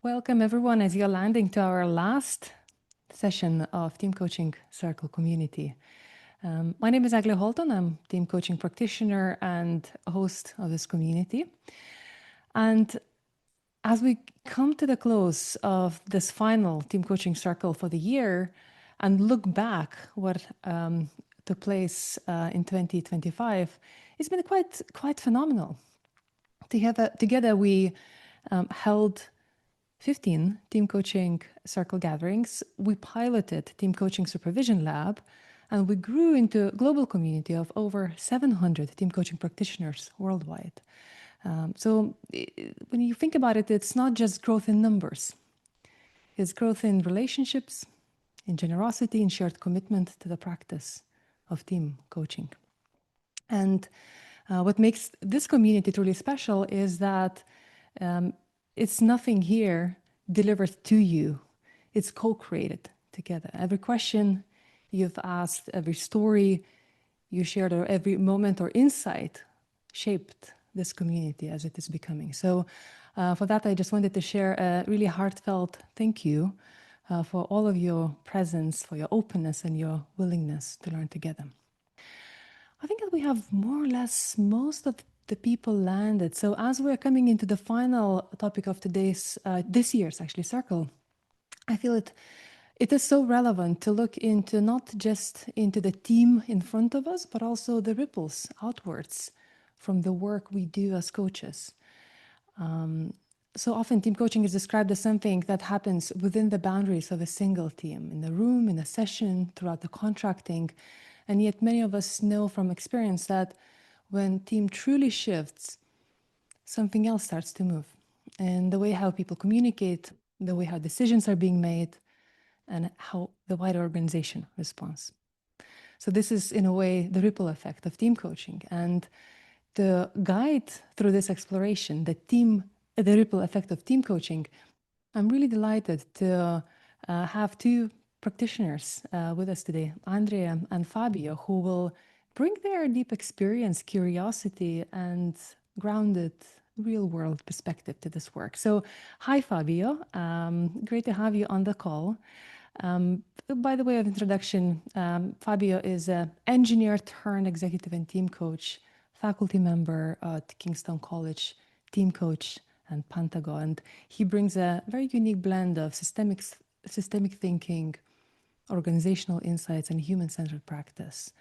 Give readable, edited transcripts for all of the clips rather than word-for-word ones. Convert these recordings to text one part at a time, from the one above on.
Welcome everyone as you're landing to our last session of Team Coaching Circle community. My name is Agli Holton. I'm team coaching practitioner and host of this community. And as we come to the close of this final Team Coaching Circle for the year and look back what took place in 2025, it's been quite phenomenal. Together we held 15 team coaching circle gatherings. We piloted team coaching supervision lab, and we grew into a global community of over 700 team coaching practitioners worldwide. So when you think about it, it's not just growth in numbers. It's growth in relationships, in generosity, in shared commitment to the practice of team coaching. And what makes this community truly special is that it's nothing here delivered to you. It's co-created together. Every question you've asked, every story you shared, or every moment or insight shaped this community as it is becoming. So for that, I just wanted to share a really heartfelt thank you for all of your presence, for your openness and your willingness to learn together. I think that we have more or less most of the people landed. So as we're coming into the final topic of this year's actually circle, I feel it is so relevant to look into not just into the team in front of us, but also the ripples outwards from the work we do as coaches. So often team coaching is described as something that happens within the boundaries of a single team, in the room, in a session, throughout the contracting. And yet many of us know from experience that when team truly shifts, something else starts to move. And the way how people communicate, the way how decisions are being made, and how the wider organization responds. So this is, in a way, the ripple effect of team coaching. And the guide through this exploration, the ripple effect of team coaching, I'm really delighted to have two practitioners with us today, Andrea and Fabio, who will bring their deep experience, curiosity, and grounded real-world perspective to this work. So, hi, Fabio. Great to have you on the call. By the way of introduction, Fabio is an engineer turned executive and team coach, faculty member at Kingstown College, team coach, and Pentago. And he brings a very unique blend of systemic thinking, organizational insights, and human-centered practice.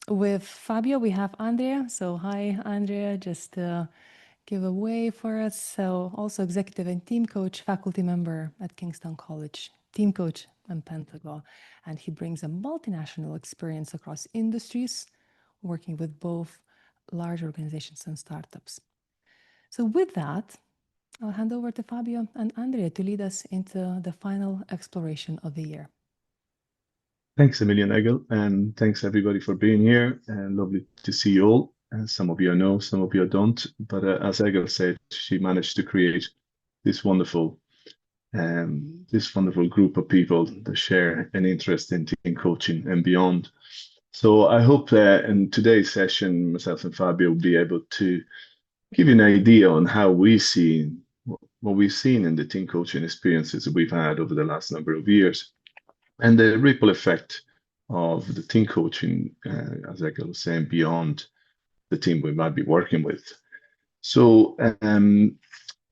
With Fabio, we have Andrea. So hi, Andrea, just give a wave for us. So also executive and team coach, faculty member at Kingstown College, team coach and Pentago. And he brings a multinational experience across industries, working with both large organizations and startups. So with that, I'll hand over to Fabio and Andrea to lead us into the final exploration of the year. Thanks a million, Egil, and thanks everybody for being here. And lovely to see you all. And some of you I know, some of you I don't. But as Egil said, she managed to create this wonderful group of people that share an interest in team coaching and beyond. So I hope that in today's session, myself and Fabio will be able to give you an idea on how we see what we've seen in the team coaching experiences that we've had over the last number of years, and the ripple effect of the team coaching, as I was saying, beyond the team we might be working with. So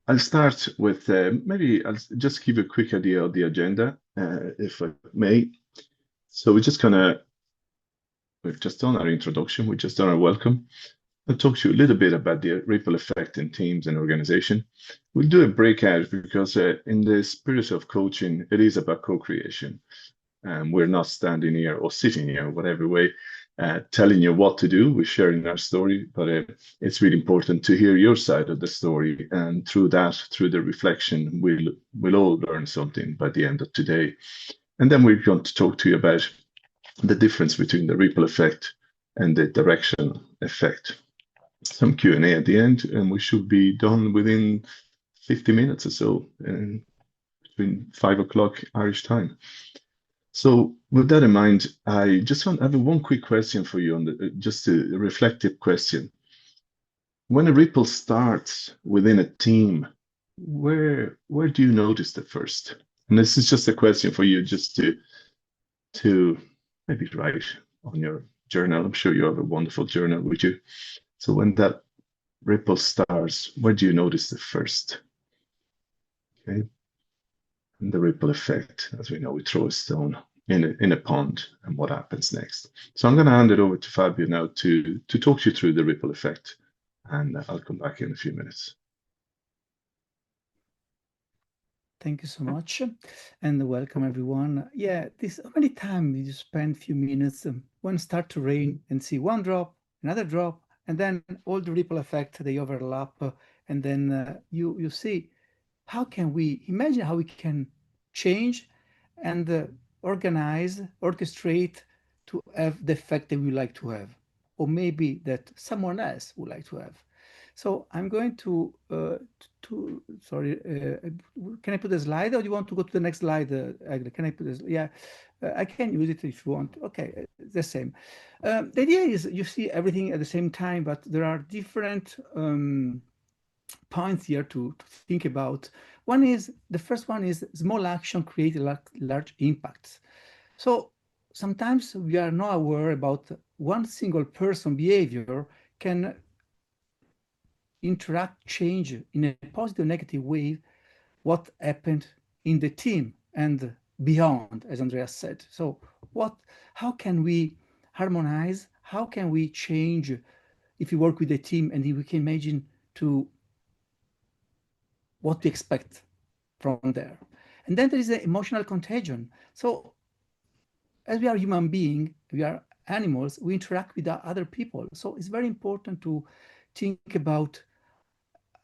I'll start with maybe I'll just give you a quick idea of the agenda, if I may. So we've just done our introduction, we've just done our welcome. I'll talk to you a little bit about the ripple effect in teams and organization. We'll do a breakout because in the spirit of coaching, it is about co-creation. We're not standing here or sitting here, whatever way, telling you what to do. We're sharing our story, but it's really important to hear your side of the story. And through that, through the reflection, we'll all learn something by the end of today. And then we're going to talk to you about the difference between the ripple effect and the direction effect. Some Q&A at the end, and we should be done within 50 minutes or so, between 5 o'clock Irish time. So with that in mind, I just have one quick question for you on just a reflective question. When a ripple starts within a team, where do you notice it first? And this is just a question for you, just to maybe write on your journal. I'm sure you have a wonderful journal with you. So when that ripple starts, where do you notice it first? Okay. And the ripple effect, as we know, we throw a stone in a pond, and what happens next? So I'm going to hand it over to Fabio now to talk you through the ripple effect, and I'll come back in a few minutes. Thank you so much, and welcome everyone. Yeah, this how many times you spend a few minutes when it start to rain and see one drop, another drop, and then all the ripple effect they overlap, and then you see how can we imagine how we can change and organize, orchestrate to have the effect that we like to have, or maybe that someone else would like to have. So I'm going sorry, can I put a slide or do you want to go to the next slide, Agnes? Can I put this? Yeah, I can use it if you want. Okay, the same. The idea is you see everything at the same time, but there are different points here to think about. The first one is small action create large impacts. So sometimes we are not aware about one single person behavior can interact, change in a positive, negative way what happened in the team and beyond, as Andrea said. So how can we harmonize? How can we change if we work with a team and we can imagine to what we expect from there? And then there is an emotional contagion. So as we are human beings, we are animals, we interact with other people. So it's very important to think about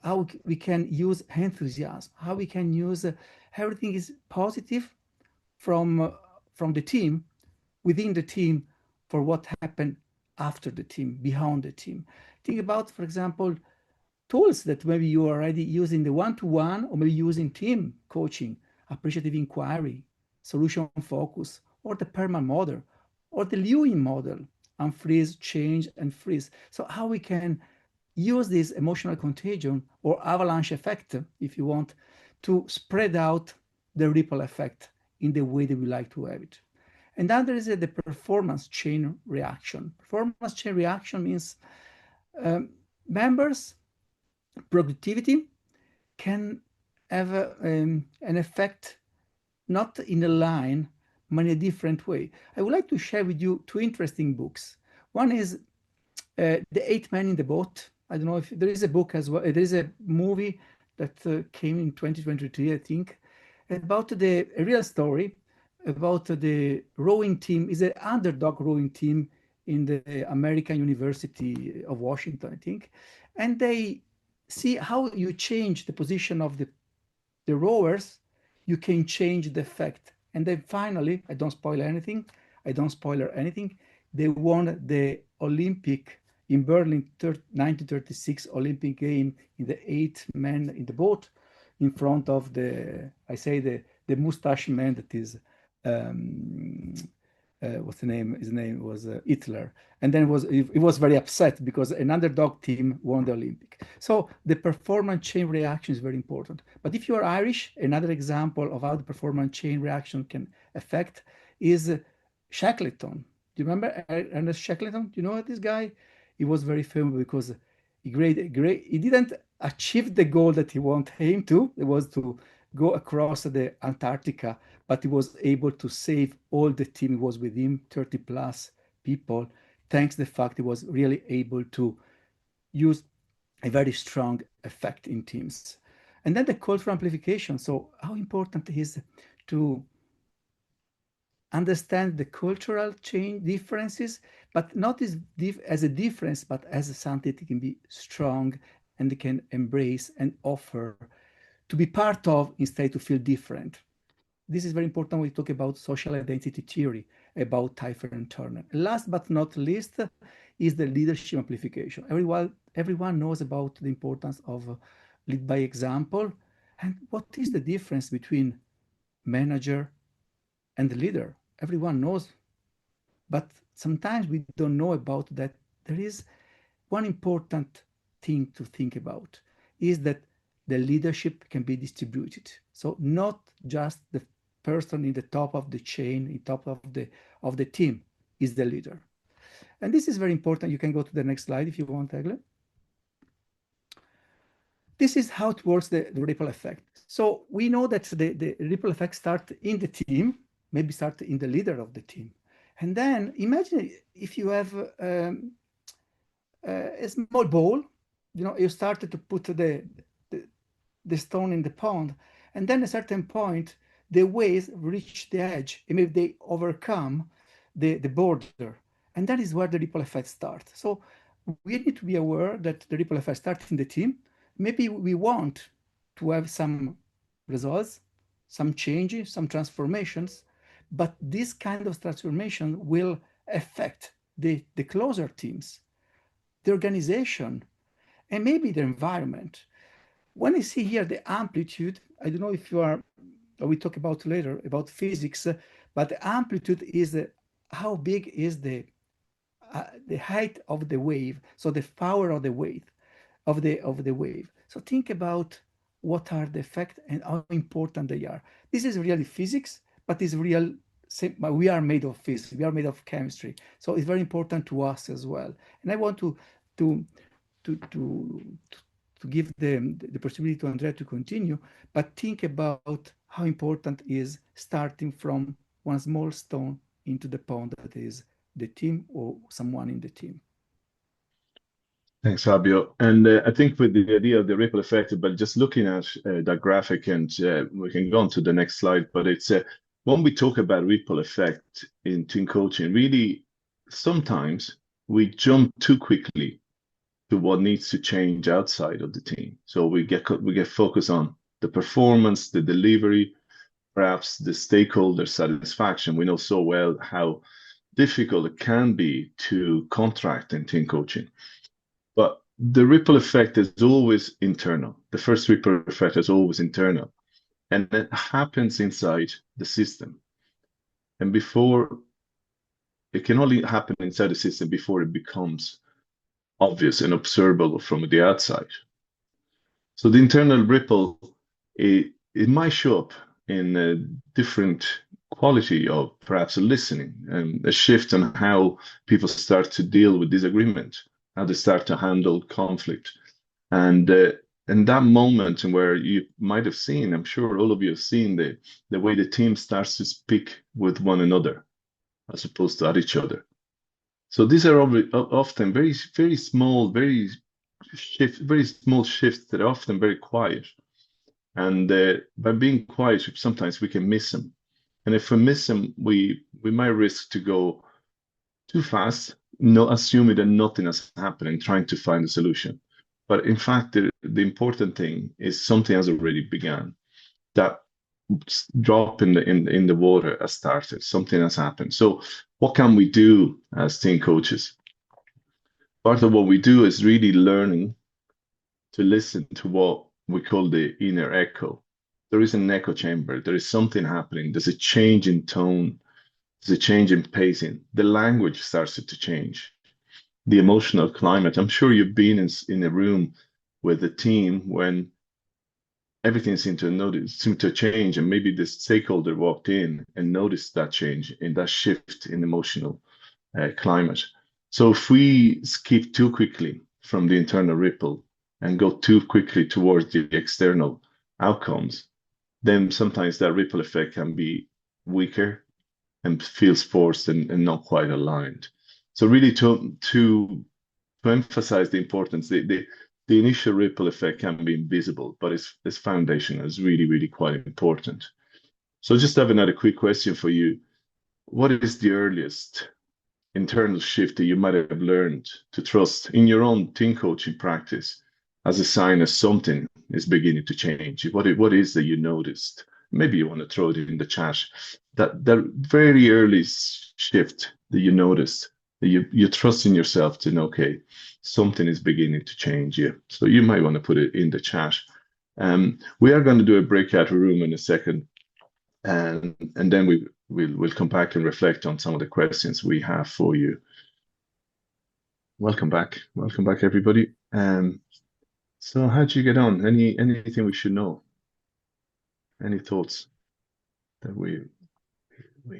how we can use enthusiasm, how we can use everything is positive from the team, within the team, for what happened after the team, beyond the team. Think about, for example, tools that maybe you are already using the one-to-one or maybe using team coaching, appreciative inquiry, solution focus, or the PERMA model, or the Lewin model, unfreeze, change, and freeze. So how we can use this emotional contagion or avalanche effect, if you want, to spread out the ripple effect in the way that we like to have it. And then there is the performance chain reaction. Performance chain reaction means members' productivity can have an effect not in a line, but in a different way. I would like to share with you two interesting books. One is The Eight Men in the Boat. I don't know if there is a book as well. There is a movie that came in 2023, I think, about a real story about the rowing team. Is an underdog rowing team in the American University of Washington, I think. And they see how you change the position of the rowers, you can change the effect. And then finally, I don't spoil anything, they won the Olympic in Berlin 1936 Olympic game in the 8 men in the boat in front of the mustache man that is what's the name? His name was Hitler. And then he was very upset because an underdog team won the Olympic. So the performance chain reaction is very important. But if you are Irish, another example of how the performance chain reaction can affect is Shackleton. Do you remember Ernest Shackleton? Do you know this guy? He was very famous because he didn't achieve the goal that he wanted him to. It was to go across the Antarctica, but he was able to save all the team. He was with him, 30 plus people, thanks to the fact he was really able to use a very strong effect in teams. And then the cultural amplification. So how important it is to understand the cultural change differences, but not as a difference, but as something that can be strong and they can embrace and offer to be part of instead to feel different. This is very important when we talk about social identity theory, about Teifer and Turner. Last but not least is the leadership amplification. Everyone knows about the importance of lead by example. And what is the difference between manager and leader? Everyone knows, but sometimes we don't know about that. There is one important thing to think about is that the leadership can be distributed. So not just the person in the top of the chain, in top of the team is the leader. And this is very important. You can go to the next slide if you want, Egle. This is how it works, the ripple effect. So we know that the ripple effect starts in the team, maybe start in the leader of the team. And then imagine if you have a small ball, you started to put the stone in the pond, and then at a certain point, the waves reach the edge, and maybe they overcome the border. And that is where the ripple effect starts. So we need to be aware that the ripple effect starts in the team. Maybe we want to have some results, some changes, some transformations, but this kind of transformation will affect the closer teams, the organization, and maybe the environment. When I see here the amplitude, I don't know if you are, we talk about later about physics, but the amplitude is how big is the height of the wave, so the power of the wave, of the wave. So think about what are the effects and how important they are. This is really physics, but it's real. We are made of physics. We are made of chemistry. So it's very important to us as well. And I want to give the possibility to Andrea to continue, but think about how important is starting from one small stone into the pond that is the team or someone in the team. Thanks, Fabio. And I think with the idea of the ripple effect, but just looking at that graphic, and we can go on to the next slide, but it's when we talk about ripple effect in team coaching, really sometimes we jump too quickly to what needs to change outside of the team. So we get focused on the performance, the delivery, perhaps the stakeholder satisfaction. We know so well how difficult it can be to contract in team coaching. But the ripple effect is always internal. The first ripple effect is always internal. And it happens inside the system. And it can only happen inside the system before it becomes obvious and observable from the outside. So the internal ripple, it might show up in a different quality of perhaps a listening and a shift in how people start to deal with disagreement, how they start to handle conflict. And in that moment where you might have seen, I'm sure all of you have seen the way the team starts to speak with one another as opposed to at each other. So these are often very, very small, very small shifts that are often very quiet. And by being quiet, sometimes we can miss them. And if we miss them, we might risk to go too fast, assuming that nothing has happened and trying to find a solution. But in fact, the important thing is something has already begun. That drop in the water has started. Something has happened. So what can we do as team coaches? Part of what we do is really learning to listen to what we call the inner echo. There is an echo chamber. There is something happening. There's a change in tone. There's a change in pacing. The language starts to change. The emotional climate. I'm sure you've been in a room with a team when everything seemed to change, and maybe the stakeholder walked in and noticed that change in that shift in emotional climate. So if we skip too quickly from the internal ripple and go too quickly towards the external outcomes, then sometimes that ripple effect can be weaker and feels forced and not quite aligned. So really to emphasize the importance, the initial ripple effect can be invisible, but its foundation is really, really quite important. So just have another quick question for you. What is the earliest internal shift that you might have learned to trust in your own team coaching practice as a sign that something is beginning to change? What is that you noticed? Maybe you want to throw it in the chat. That very early shift that you noticed, that you trust in yourself to know, okay, something is beginning to change here. So you might want to put it in the chat. We are going to do a breakout room in a second, and then we'll come back and reflect on some of the questions we have for you. Welcome back, everybody. So how'd you get on? Anything we should know? Any thoughts that we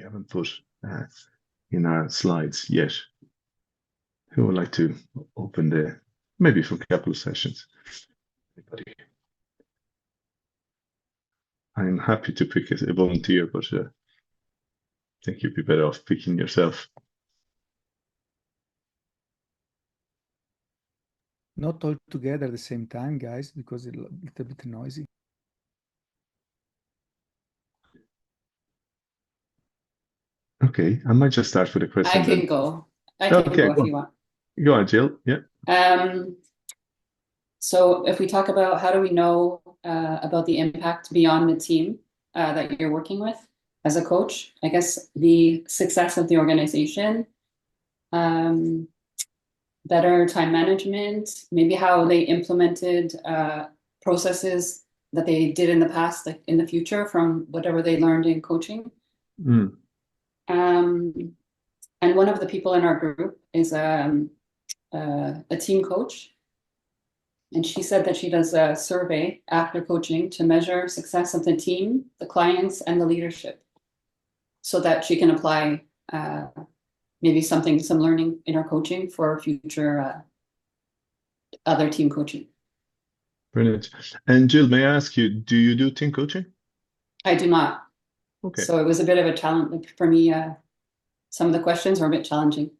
haven't put in our slides yet? Who would like to open maybe for a couple of sessions? Anybody? I'm happy to pick a volunteer, but I think you'd be better off picking yourself. Not all together at the same time, guys, because it's a little bit noisy. Okay, I might just start with a question. I can go. I can Okay, go if you want. Go on, Jill. Yeah. So if we talk about how do we know about the impact beyond the team that you're working with as a coach, I guess the success of the organization, better time management, maybe how they implemented processes that they did in the past, like in the future from whatever they learned in coaching. Mm. And one of the people in our group is a team coach. And she said that she does a survey after coaching to measure success of the team, the clients, and the leadership, so that she can apply maybe some learning in our coaching for future other team coaching. Brilliant. And Jill, may I ask you, do you do team coaching? I do not. Okay. So it was a bit of a challenge for me. Some of the questions were a bit challenging.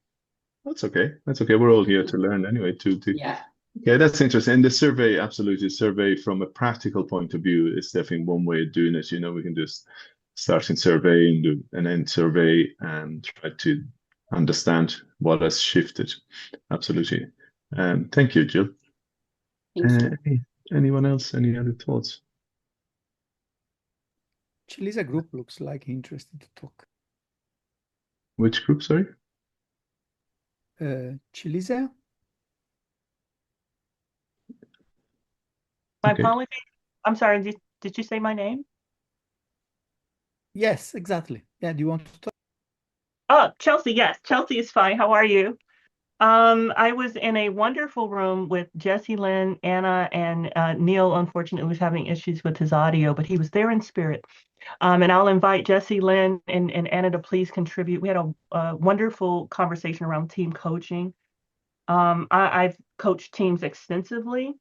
That's okay. That's okay. We're all here to learn anyway. Yeah. Yeah, that's interesting. And the survey, absolutely, survey from a practical point of view is definitely one way of doing it. You know, we can just starting survey and do an end survey and try to understand what has shifted. Absolutely. Thank you, Jill. Anyone else? Any other thoughts? Chiliza group looks like interested to talk. Which group, sorry? Chiliza? My Okay. apologies. I'm sorry. Did you say my name? Yes, exactly. Yeah, do you want to talk? Oh, Chelsea. Yes, Chelsea is fine. How are you? I was in a wonderful room with Jesse Lynn, Anna, and Neil. Unfortunately, was having issues with his audio, but he was there in spirit. And I'll invite Jesse Lynn and Anna to please contribute. We had a wonderful conversation around team coaching. I've coached teams extensively.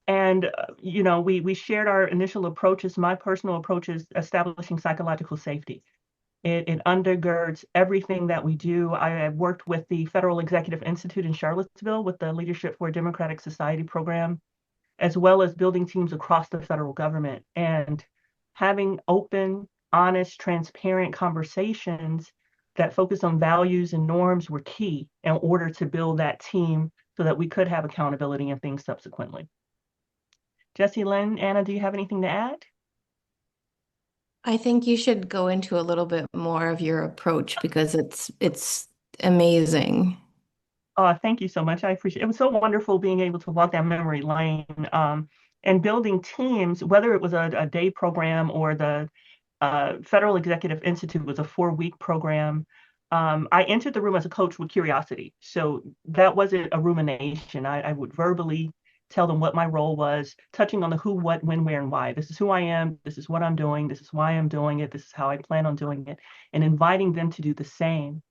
And, we shared our initial approaches. My personal approach is establishing psychological safety. It undergirds everything that we do. I have worked with the Federal Executive Institute in Charlottesville with the Leadership for a Democratic Society program, as well as building teams across the federal government. And having open, honest, transparent conversations that focus on values and norms were key in order to build that team so that we could have accountability and things subsequently. Jesse Lynn, Anna, do you have anything to add? I think you should go into a little bit more of your approach because it's amazing. Oh, thank you so much. I appreciate it. It was so wonderful being able to walk down memory lane and building teams, whether it was a day program or the Federal Executive Institute was a 4-week program. I entered the room as a coach with curiosity. So that wasn't a rumination. I would verbally tell them what my role was, touching on the who, what, when, where, and why. This is who I am. This is what I'm doing. This is why I'm doing it. This is how I plan on doing it, and inviting them to do the same.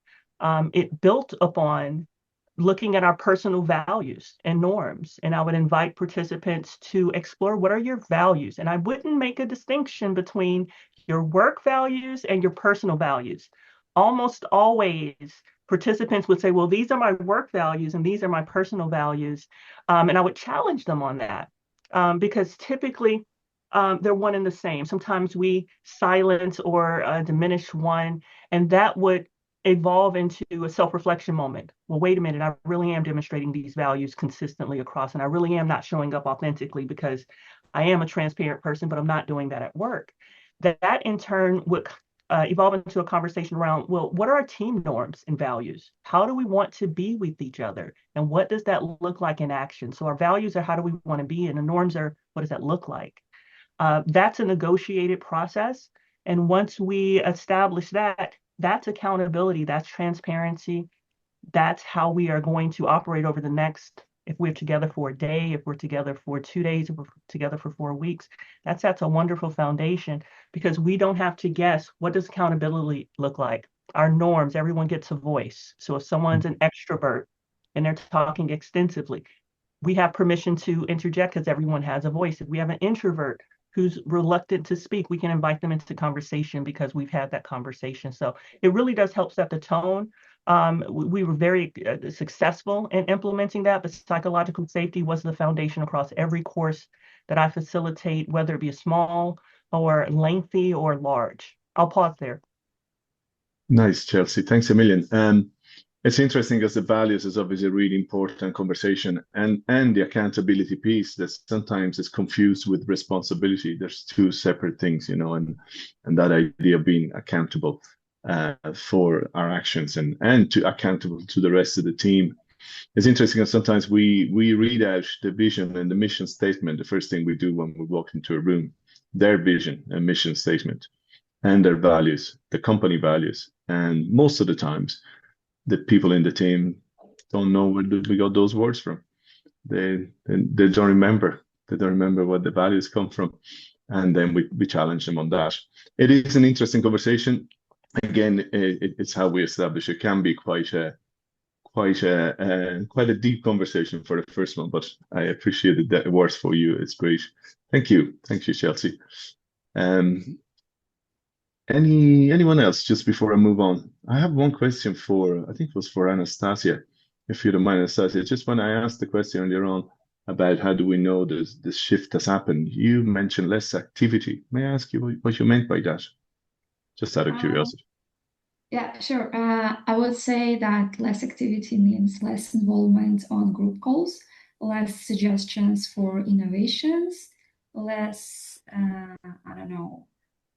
It built upon looking at our personal values and norms. And I would invite participants to explore what are your values. And I wouldn't make a distinction between your work values and your personal values. Almost always, participants would say, well, these are my work values and these are my personal values. And I would challenge them on that because typically they're one and the same. Sometimes we silence or diminish one, and that would evolve into a self-reflection moment. Well, wait a minute, I really am demonstrating these values consistently across, and I really am not showing up authentically because I am a transparent person, but I'm not doing that at work. That in turn would evolve into a conversation around, well, what are our team norms and values? How do we want to be with each other? And what does that look like in action? So our values are how do we want to be, and the norms are what does that look like? That's a negotiated process. And once we establish that, that's accountability, that's transparency. That's how we are going to operate over the next If we're together for a day, if we're together for 2 days, if we're together for 4 weeks, that sets a wonderful foundation because we don't have to guess what does accountability look like. Our norms, everyone gets a voice. So if someone's an extrovert and they're talking extensively, we have permission to interject because everyone has a voice. If we have an introvert who's reluctant to speak, we can invite them into conversation because we've had that conversation. So it really does help set the tone. We were very successful in implementing that, but psychological safety was the foundation across every course that I facilitate, whether it be a small or lengthy or large. I'll pause there. Nice, Chelsea. Thanks a million. It's interesting because the values is obviously a really important conversation, and the accountability piece that sometimes is confused with responsibility. There's two separate things, and that idea of being accountable for our actions and to accountable to the rest of the team. It's interesting that sometimes we read out the vision and the mission statement, the first thing we do when we walk into a room, their vision and mission statement and their values, the company values. And most of the times, the people in the team don't know where we got those words from. They don't remember. They don't remember what the values come from. And then we challenge them on that. It is an interesting conversation. Again, it's how we establish. It can be quite a deep conversation for the first one, but I appreciate that it works for you. It's great. Thank you, Chelsea. Anyone else just before I move on? I have one question I think it was for Anastasia, if you don't mind, Anastasia. Just when I asked the question earlier on about how do we know this shift has happened, you mentioned less activity. May I ask you what you meant by that? Just out of curiosity. Yeah, sure. I would say that less activity means less involvement on group calls, less suggestions for innovations, less, I don't know,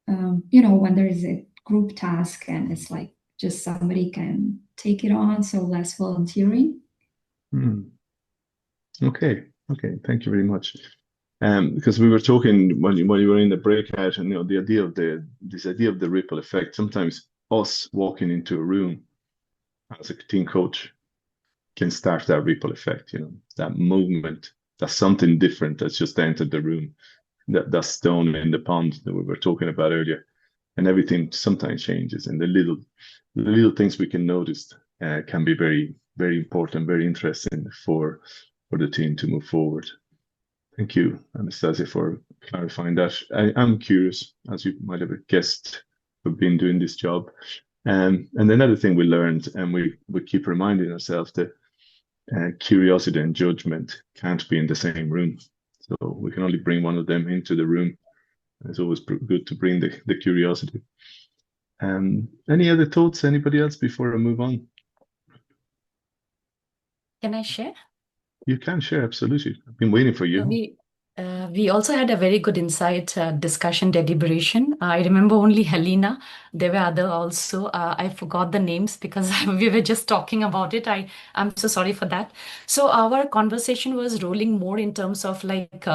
when there is a group task and it's like just somebody can take it on, so less volunteering. Okay, thank you very much. Because we were talking when you were in the breakout, and the idea of this idea of the ripple effect. Sometimes us walking into a room as a team coach can start that ripple effect. That movement, that's something different that's just entered the room. That stone in the pond that we were talking about earlier, and everything sometimes changes, and the little things we can notice can be very, very important, very interesting for the team to move forward. Thank you, Anastasia, for clarifying that. I'm curious, as you might have guessed, we've been doing this job, and another thing we learned, and we keep reminding ourselves that curiosity and judgment can't be in the same room. So we can only bring one of them into the room. It's always good to bring the curiosity. Any other thoughts, anybody else, before I move on? Can I share? You can share, absolutely. I've been waiting for you. We also had a very good insight discussion deliberation. I remember only Helena. There were other also. I forgot the names because we were just talking about it. I'm so sorry for that. So our conversation was rolling more in terms of like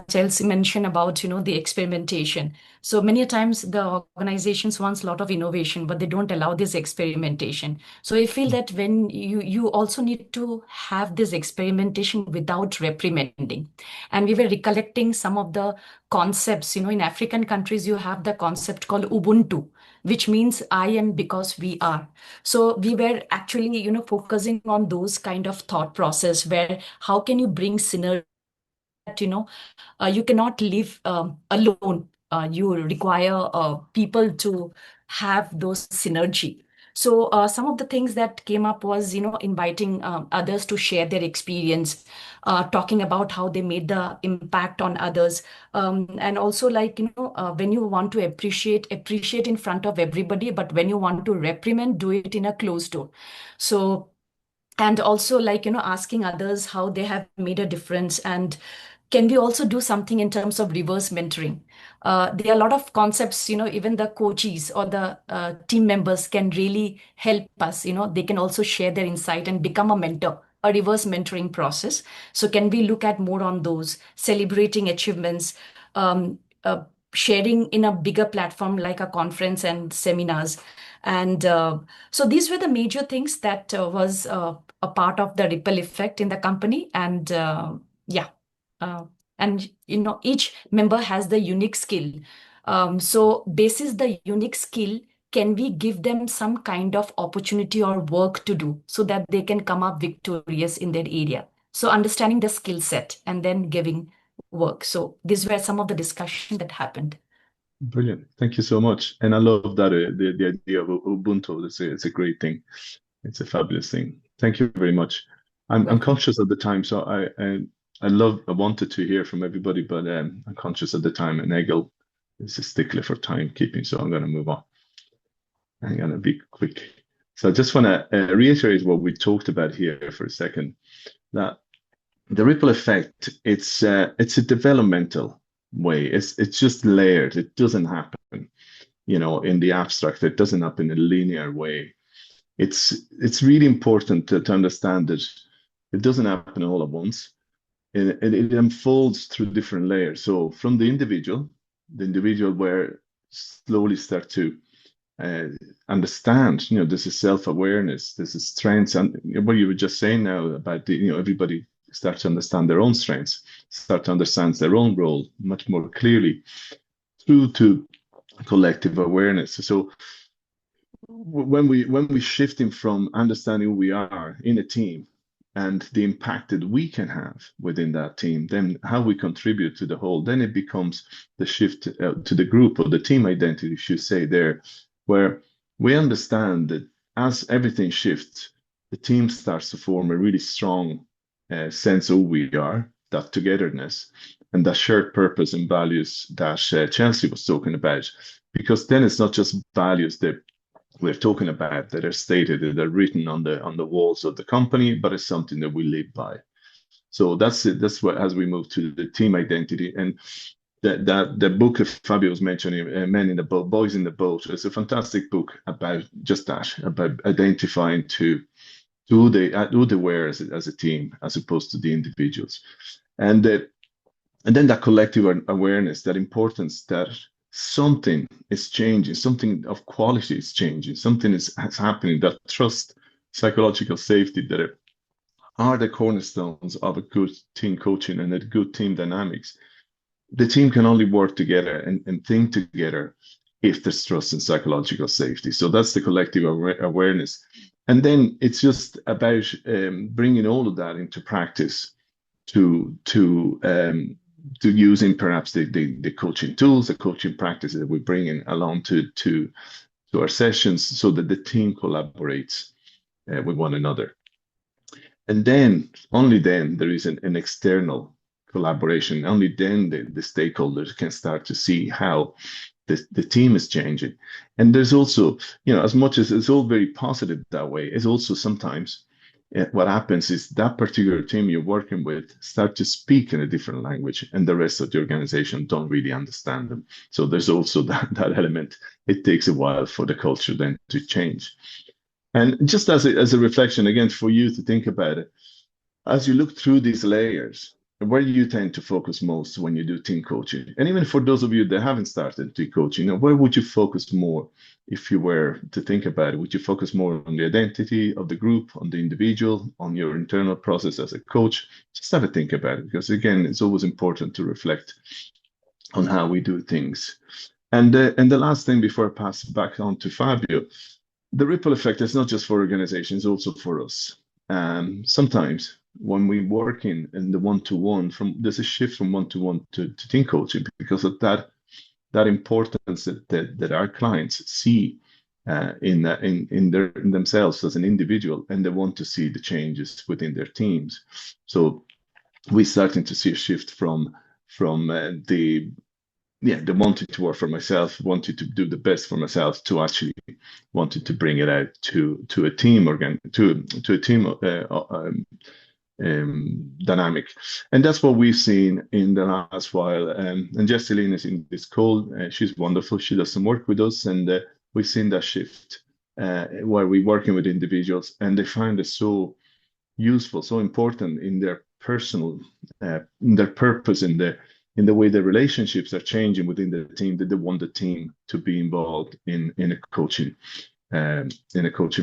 Chelsea mentioned about the experimentation. So many times the organizations wants a lot of innovation, but they don't allow this experimentation. So I feel that when you also need to have this experimentation without reprimanding. And we were recollecting some of the concepts. In African countries, you have the concept called Ubuntu, which means I am because we are. So we were actually, focusing on those kind of thought process where how can you bring synergy? You cannot live alone. You require people to have those synergy. So some of the things that came up was, inviting others to share their experience, talking about how they made the impact on others. And also when you want to appreciate in front of everybody, but when you want to reprimand, do it in a closed door. So, and also asking others how they have made a difference, and can we also do something in terms of reverse mentoring? There are a lot of concepts, even the coaches or the team members can really help us. They can also share their insight and become a mentor, a reverse mentoring process. So can we look at more on those, celebrating achievements, sharing in a bigger platform like a conference and seminars. And so these were the major things that was a part of the ripple effect in the company. And yeah, and each member has the unique skill. So basis the unique skill, can we give them some kind of opportunity or work to do so that they can come up victorious in their area? So understanding the skill set and then giving work. So these were some of the discussion that happened. Brilliant. Thank you so much. And I love that the idea of Ubuntu. It's a great thing. It's a fabulous thing. Thank you very much. I'm conscious of the time, so I wanted to hear from everybody, but I'm conscious of the time, and Egil is a stickler for timekeeping, so I'm going to move on. I'm going to be quick. So I just want to reiterate what we talked about here for a second, that the ripple effect, it's a developmental way. It's just layered. It doesn't happen, in the abstract. It doesn't happen in a linear way. It's really important to understand that it doesn't happen all at once. It unfolds through different layers. So from the individual where slowly start to understand, this is self-awareness, this is strengths, and what you were just saying now about everybody start to understand their own strengths, start to understand their own role much more clearly through to collective awareness. So when we shifting from understanding who we are in a team and the impact that we can have within that team, then how we contribute to the whole, then it becomes the shift to the group or the team identity, you should say there, where we understand that as everything shifts, the team starts to form a really strong sense of who we are, that togetherness, and that shared purpose and values that Chelsea was talking about. Because then it's not just values that we're talking about that are stated, that are written on the walls of the company, but it's something that we live by. So that's it. That's what, as we move to the team identity, and the book that Fabio was mentioning, Men in the Boat, Boys in the Boat, is a fantastic book about just that, about identifying to who they were as a team, as opposed to the individuals, and then that collective awareness, that importance that something is changing, something of quality is changing, something is happening, that trust, psychological safety, that are the cornerstones of a good team coaching and a good team dynamics. The team can only work together and think together if there's trust and psychological safety. So that's the collective awareness. And then it's just about bringing all of that into practice to using perhaps the coaching tools, the coaching practices that we bring in along to our sessions, so that the team collaborates with one another. And then, only then, there is an external collaboration. Only then the stakeholders can start to see how the team is changing. And there's also, as much as it's all very positive that way, it's also sometimes what happens is that particular team you're working with start to speak in a different language, and the rest of the organization don't really understand them. So there's also that element. It takes a while for the culture then to change. And just as a reflection, again, for you to think about it, as you look through these layers, where do you tend to focus most when you do team coaching? And even for those of you that haven't started team coaching, where would you focus more if you were to think about it? Would you focus more on the identity of the group, on the individual, on your internal process as a coach? Just have a think about it, because again, it's always important to reflect on how we do things. And the last thing before I pass back on to Fabio, the ripple effect is not just for organizations, also for us. Sometimes when we work in the one-to-one, there's a shift from one-to-one to team coaching because of that importance that our clients see in themselves as an individual, and they want to see the changes within their teams. So we're starting to see a shift from the wanting to work for myself, wanting to do the best for myself, to actually wanting to bring it out to a team dynamic. And that's what we've seen in the last while. And Jesseline is in this call. She's wonderful. She does some work with us, and we've seen that shift where we're working with individuals, and they find it so useful, so important in their personal, in their purpose, in in the way the relationships are changing within the team, that they want the team to be involved in a coaching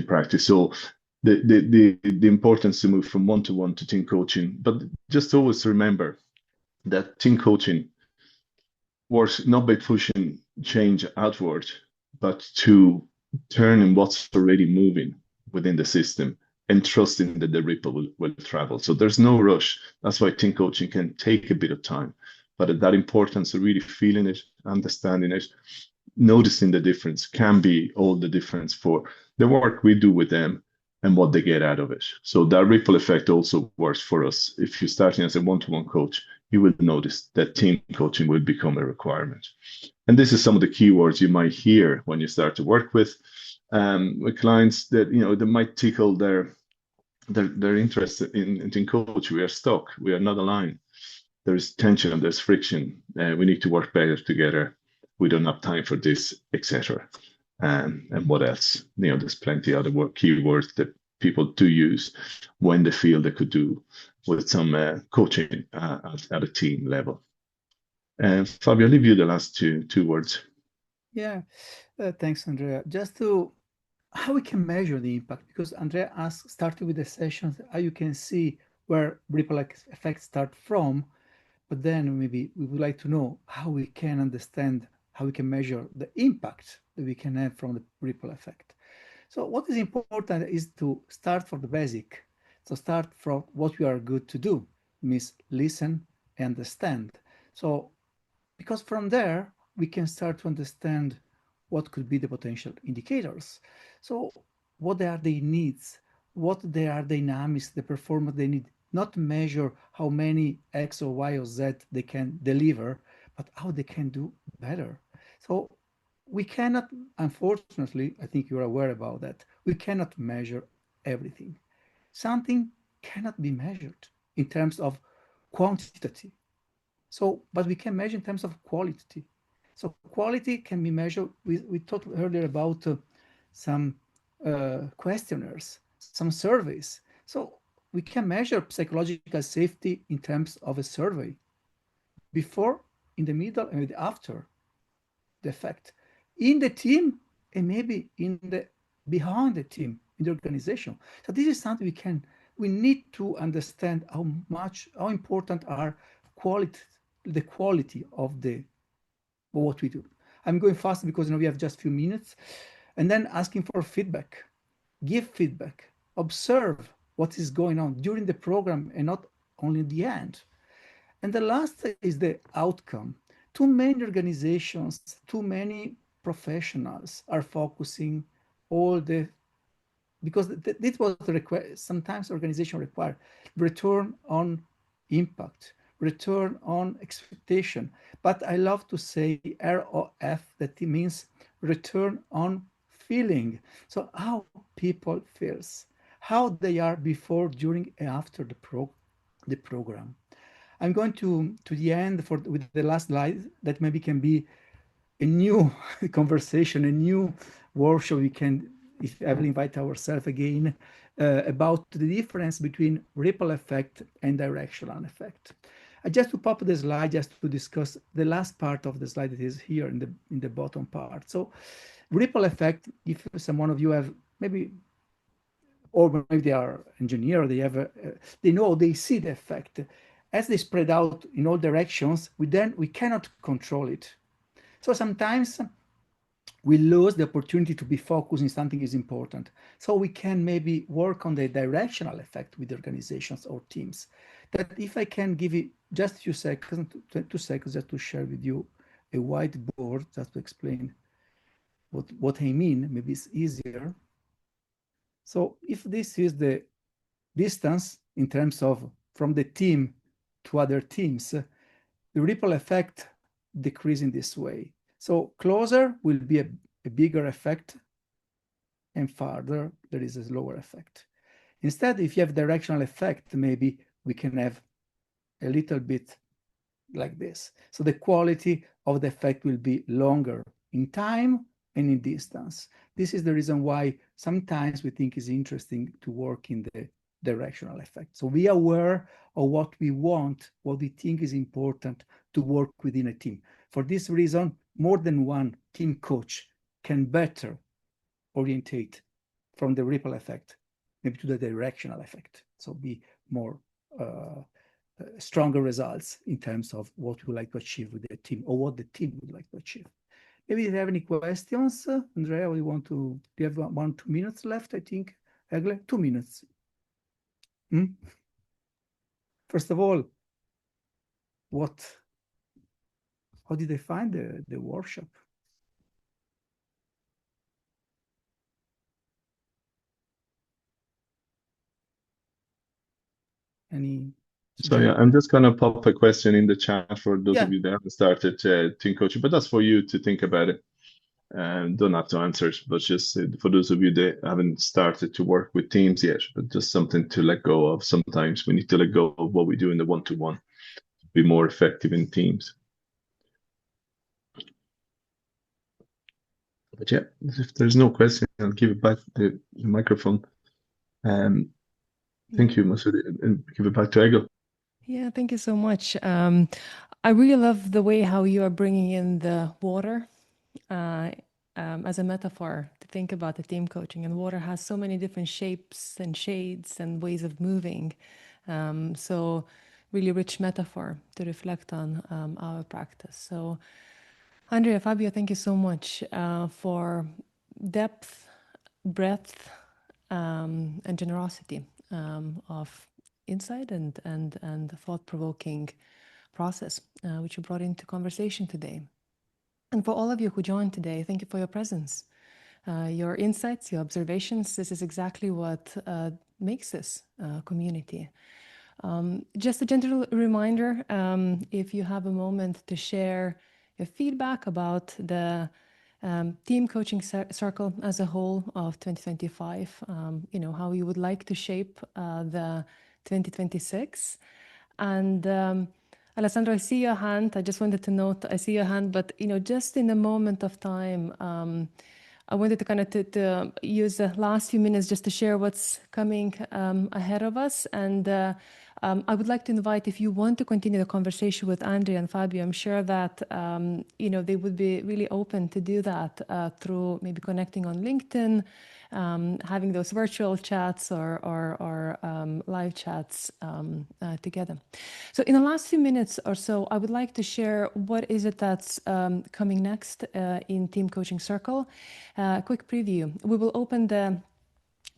practice. So the importance to move from one-to-one to team coaching, but just always remember that team coaching works not by pushing change outward, but to turn in what's already moving within the system and trusting that the ripple will travel. So there's no rush. That's why team coaching can take a bit of time, but that importance of really feeling it, understanding it, noticing the difference can be all the difference for the work we do with them and what they get out of it. So that ripple effect also works for us. If you're starting as a one-to-one coach, you will notice that team coaching will become a requirement. And this is some of the keywords you might hear when you start to work with clients that, they might tickle their interest in team coach. We are stuck. We are not aligned. There's tension, there's friction. We need to work better together. We don't have time for this, etc. And what else? There's plenty of other keywords that people do use when they feel they could do with some coaching at a team level. Fabio, I'll leave you the last two words. Yeah, thanks, Andrea. Just to how we can measure the impact, because Andrea started with the sessions, how you can see where ripple effects start from, but then maybe we would like to know how we can understand, how we can measure the impact that we can have from the ripple effect. So what is important is to start from the basic. So start from what we are good to do, means listen and understand. So because from there, we can start to understand what could be the potential indicators. So what are their needs, what they are dynamics, the performance they need, not measure how many X or Y or Z they can deliver, but how they can do better. So we cannot, unfortunately, I think you're aware about that, we cannot measure everything. Something cannot be measured in terms of quantity. So, but we can measure in terms of quality. So quality can be measured. We talked earlier about some questionnaires, some surveys. So we can measure psychological safety in terms of a survey, before, in the middle, and after the effect, in the team, and maybe behind the team, in the organization. So this is something we need to understand how important are the quality of what we do. I'm going fast because we have just a few minutes. And then asking for feedback, give feedback, observe what is going on during the program and not only in the end. And the last is the outcome. Too many organizations, too many professionals are focusing because this was the request. Sometimes organizations require return on impact, return on expectation. But I love to say ROF, that it means return on feeling. So how people feels, how they are before, during, and after the program. I'm going to the end with the last slide that maybe can be a new conversation, a new workshop we can, if I will invite ourselves again, about the difference between ripple effect and directional effect. I just to pop the slide just to discuss the last part of the slide that is here in the bottom part. So ripple effect, if some one of you have maybe, or maybe they are engineer, they see the effect. As they spread out in all directions, we cannot control it. So sometimes we lose the opportunity to be focused in something is important. So we can maybe work on the directional effect with organizations or teams. That if I can give you just a few seconds, 2 seconds, just to share with you a whiteboard, just to explain what I mean, maybe it's easier. So if this is the distance in terms of from the team to other teams, the ripple effect decrease in this way. So closer will be a bigger effect, and farther there is a lower effect. Instead, if you have directional effect, maybe we can have a little bit like this. So the quality of the effect will be longer in time and in distance. This is the reason why sometimes we think it's interesting to work in the directional effect. So be aware of what we want, what we think is important to work within a team. For this reason, more than one team coach can better orientate from the ripple effect maybe to the directional effect. So be more stronger results in terms of what we like to achieve with the team or what the team would like to achieve. Maybe you have any questions, Andrea? Do you have 1 2 minutes left? I think, Egle, 2 minutes. First of all, how did they find the workshop? Any? So yeah, I'm just gonna pop a question in the chat for those of you that haven't started team coaching, but that's for you to think about it. Don't have to answer, but just for those of you that haven't started to work with teams yet, but just something to let go of. Sometimes we need to let go of what we do in the one-to-one, be more effective in teams. But yeah, if there's no question, I'll give it back the microphone. Thank you, Masoud, and give it back to Egil. Yeah, thank you so much. I really love the way how you are bringing in the water as a metaphor to think about the team coaching. And water has so many different shapes and shades and ways of moving. So really rich metaphor to reflect on our practice. So Andrea, Fabio, thank you so much for depth, breadth, and generosity of insight and thought-provoking process, which you brought into conversation today. And for all of you who joined today, thank you for your presence, your insights, your observations. This is exactly what makes this community. Just a gentle reminder, if you have a moment to share your feedback about the team coaching circle as a whole of 2025, how you would like to shape the 2026. And Alessandro, I see your hand. I just wanted to note, I see your hand, but just in a moment of time, I wanted to kind of to use the last few minutes just to share what's coming ahead of us. And I would like to invite, if you want to continue the conversation with Andrea and Fabio, I'm sure that they would be really open to do that through maybe connecting on LinkedIn, having those virtual chats or live chats together. So in the last few minutes or so, I would like to share what is it that's coming next in Team Coaching Circle. Quick preview. We will open the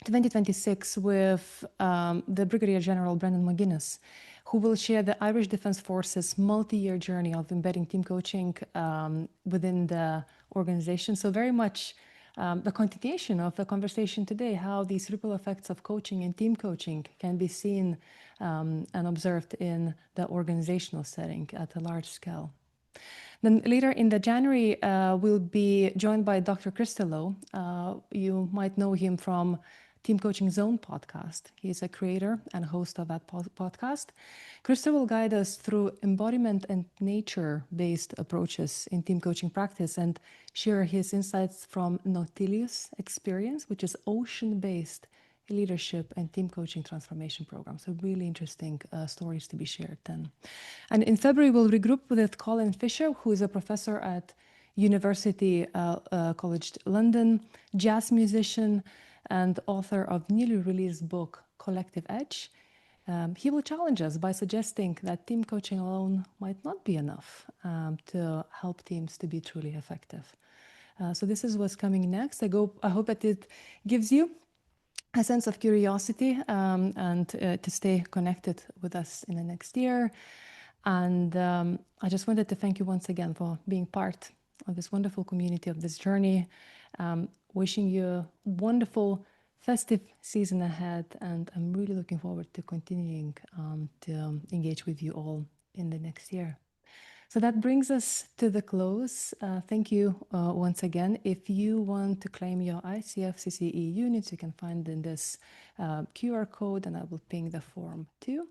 2026 with the Brigadier General Brendan McGuinness, who will share the Irish Defence Forces multi-year journey of embedding team coaching within the organization. So very much the continuation of the conversation today, how these ripple effects of coaching and team coaching can be seen and observed in the organizational setting at a large scale. Then later in the January, we'll be joined by Dr. Christelo. You might know him from Team Coaching Zone podcast. He's a creator and host of that podcast. Christelo will guide us through embodiment and nature-based approaches in team coaching practice and share his insights from Nautilus experience, which is ocean-based leadership and team coaching transformation program. So really interesting stories to be shared then. And in February, we'll regroup with Colin Fisher, who is a professor at University College London, jazz musician, and author of newly released book, Collective Edge. He will challenge us by suggesting that team coaching alone might not be enough to help teams to be truly effective. So this is what's coming next. I hope that it gives you a sense of curiosity and to stay connected with us in the next year. And I just wanted to thank you once again for being part of this wonderful community, of this journey. Wishing you a wonderful festive season ahead, and I'm really looking forward to continuing to engage with you all in the next year. So that brings us to the close. Thank you once again. If you want to claim your ICF CCE units, you can find in this QR code, and I will ping the form too.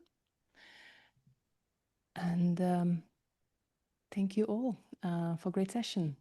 And thank you all for a great session.